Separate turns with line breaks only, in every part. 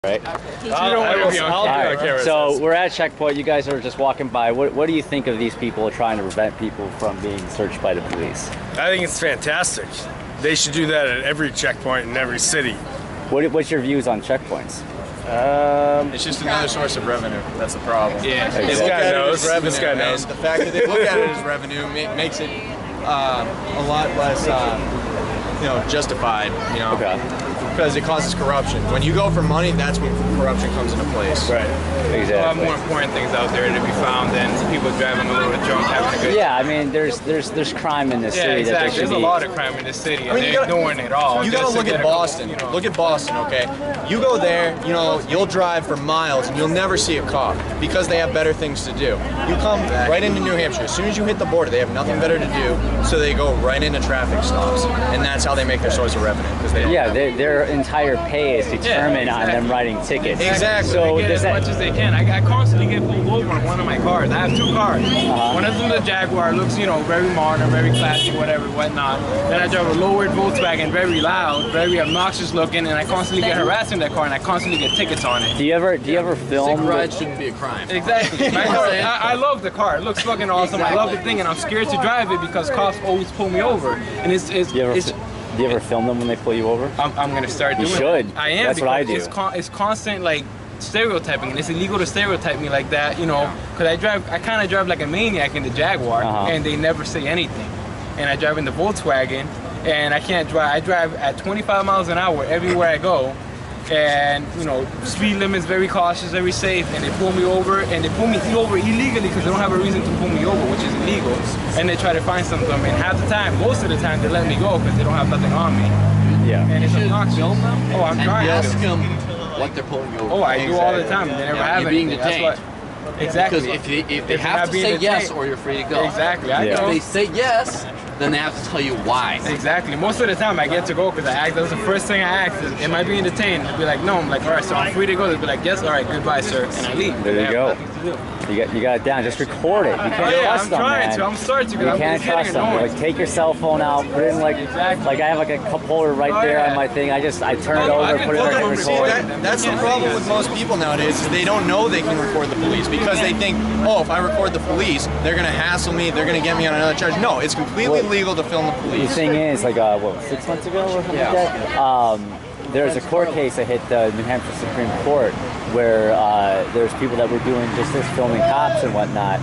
Right?
So we're at a checkpoint. You guys are just walking by. What do you think of these people trying to prevent people from being searched by the police?
I think it's fantastic. They should do that at every checkpoint in every city.
What's your views on checkpoints?
It's just another source of revenue. That's the problem.
Yeah,
Exactly.
this guy knows. This guy knows.
And the fact that they look at it as revenue makes it a lot less, justified.
Okay.
Because it causes corruption. When you go for money, that's when corruption comes into place.
Right.
Exactly.
A lot more important things out there to be found than people driving a little drunk, having a good
Yeah, I mean, there's crime in this
Yeah,
city.
exactly.
That
There's a lot of crime in this city, and they're ignoring it all.
You gotta look at Boston. Look at Boston, okay? You go there, you'll drive for miles and you'll never see a cop because they have better things to do. You come right into New Hampshire. As soon as you hit the border, they have nothing better to do, so they go right into traffic stops, and that's how they make their source of revenue. Because they
their entire pay is determined on them writing tickets.
Exactly.
So
they get as much as they can. I constantly get pulled over on one of my cars. I have two cars. One of them, the Jaguar, looks very modern, very classy, whatnot. Then I drive a lowered Volkswagen, very loud, very obnoxious looking, and I constantly get harassed in that car, and I constantly get tickets on it.
Do you ever film?
Ride shouldn't be a crime.
Exactly. My car, I love the car. It looks fucking awesome. I love the thing, and I'm scared to drive it because cops always pull me over. And
Do you ever film them when they pull you over?
I'm gonna start doing
You should.
it. I am.
That's what I do.
It's constant stereotyping, and it's illegal to stereotype me like that, because I kind of drive like a maniac in the Jaguar, and they never say anything. And I drive in the Volkswagen, and I can't drive. I drive at 25 miles an hour everywhere I go, and speed limit's very cautious, very safe, and they pull me over, and they pull me over illegally because they don't have a reason to pull me over, which is illegal, and they try to find something, and half the time, most of the time, they let me go because they don't have nothing on me.
Yeah.
And it's obnoxious.
Film them.
Oh, I'm trying to.
Ask them what they're pulling you over.
Oh, I do all the time. They never have
you're being
anything.
detained.
That's what. Exactly.
Because if they
If you're
have
not
to
being
say yes,
detained-
or you're free to go.
Exactly. I
Yeah.
know.
If they say yes, then they have to tell you why.
Exactly. Most of the time I get to go because that was the first thing I asked is, am I being detained? They'll be like, no. I'm like, all right, so I'm free to go. They'll be like, yes, all right, goodbye, sir. And I leave.
There you
They
go.
have nothing to do.
You got it down. Just record it. You can't trust
I'm
them,
trying
man.
to. I'm starting to.
You can't trust them. Like, take your cell phone out, put it in like I have like a cup holder right there on my thing. I turn it over, put it in
See,
record.
that's the problem with most people nowadays, is they don't know they can record the police because they think, oh, if I record the police, they're going to hassle me, they're going to get me on another charge. No, it's completely legal to film the
The
police.
thing is, 6 months ago or something like that, there's a court case that hit the New Hampshire Supreme Court where there's people that were doing just this, filming cops and whatnot.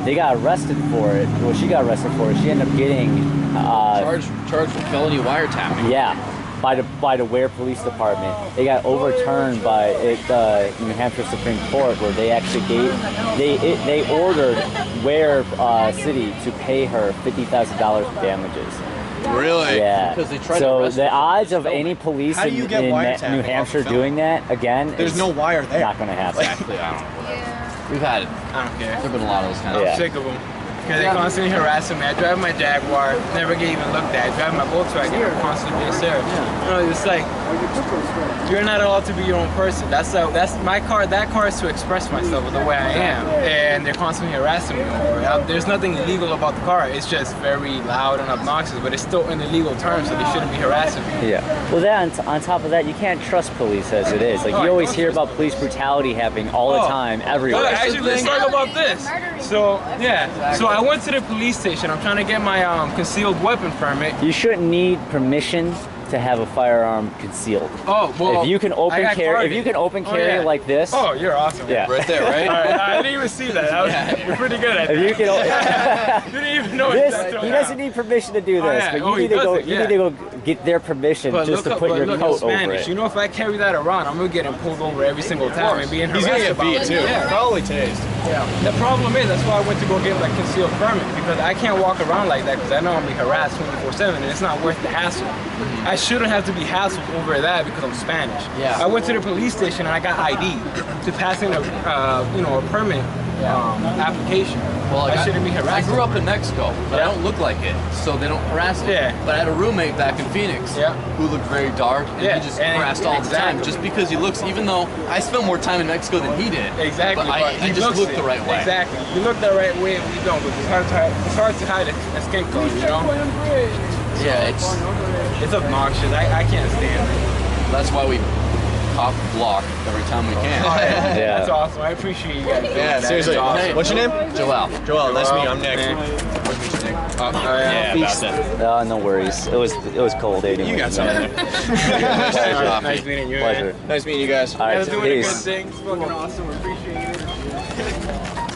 They got arrested for it. Well, she got arrested for it. She ended up getting
Charged with felony wiretapping.
yeah, by the Ware Police Department. They got overturned by the New Hampshire Supreme Court, where they actually they ordered Ware City to pay her $50,000 for damages.
Really?
Yeah.
Because they tried to
So
arrest
the
her.
odds of any police
How do
in,
you get
in
wiretapping
New
off
Hampshire
film?
doing that again?
There's
is
no wire there.
Not going to happen.
Exactly. I don't know. We've had it.
I don't care.
There've been a lot of those kind of.
Yeah.
I'm sick of them. Because they constantly harassing me. I drive my Jaguar, never get even looked at. I drive my Volkswagen, constantly being stared. It's like, you're not allowed to be your own person. That's my car. That car is to express myself the way I am. And they're constantly harassing me over it. There's nothing illegal about the car. It's just very loud and obnoxious, but it's still in illegal terms, so they shouldn't be harassing me.
Yeah. Well, on top of that, you can't trust police as it is. Like, you always hear about police brutality happening all the time, everywhere.
Actually, let's talk about this. So, So I went to the police station. I'm trying to get my concealed weapon permit.
You shouldn't need permission to have a firearm concealed.
Oh, well,
if you can open
I got
carry,
carded.
if you can open carry like this.
Oh, you're awesome.
Yeah.
Right there, right?
All right, I didn't even see that. You're pretty good at that.
If you can.
You didn't even know
This,
that's
he doesn't need permission to do this, but you need to go. You need to go get their permission just to put your coat over it.
You know, if I carry that around, I'm gonna get pulled over every single time and being harassed.
He's going to get beat, too.
Yeah.
Probably tased.
Yeah. The problem is, that's why I went to go get like concealed permit, because I can't walk around like that because I know I'm being harassed 24/7 and it's not worth the hassle. I shouldn't have to be hassled over that because I'm Spanish.
Yeah.
I went to the police station and I got ID to pass in a permit application.
Well,
I shouldn't be
I
harassed.
grew up in Mexico, but I don't look like it, so they don't harass me.
Yeah.
But I had a roommate back in Phoenix who looked very dark, and he just harassed all the time, just because he looks, even though I spent more time in Mexico than he did.
Exactly.
But I just look the right way.
Exactly. You look the right way and you don't, but it's hard to hide a skin color, you know?
Yeah,
it's obnoxious. I can't stand it.
that's why we cop block every time we can.
Yeah.
That's awesome. I appreciate you guys.
Yeah, seriously.
Awesome.
What's your name?
Joel.
Joel. Nice to meet you. I'm Nick.
Man.
Nice to meet you, Nick.
Yeah, about that.
Oh, no worries. It was cold.
You got something.
Nice meeting you.
Pleasure.
Man.
Nice meeting you guys.
All right,
You guys are doing a good
peace.
thing. It's fucking awesome. Appreciate it.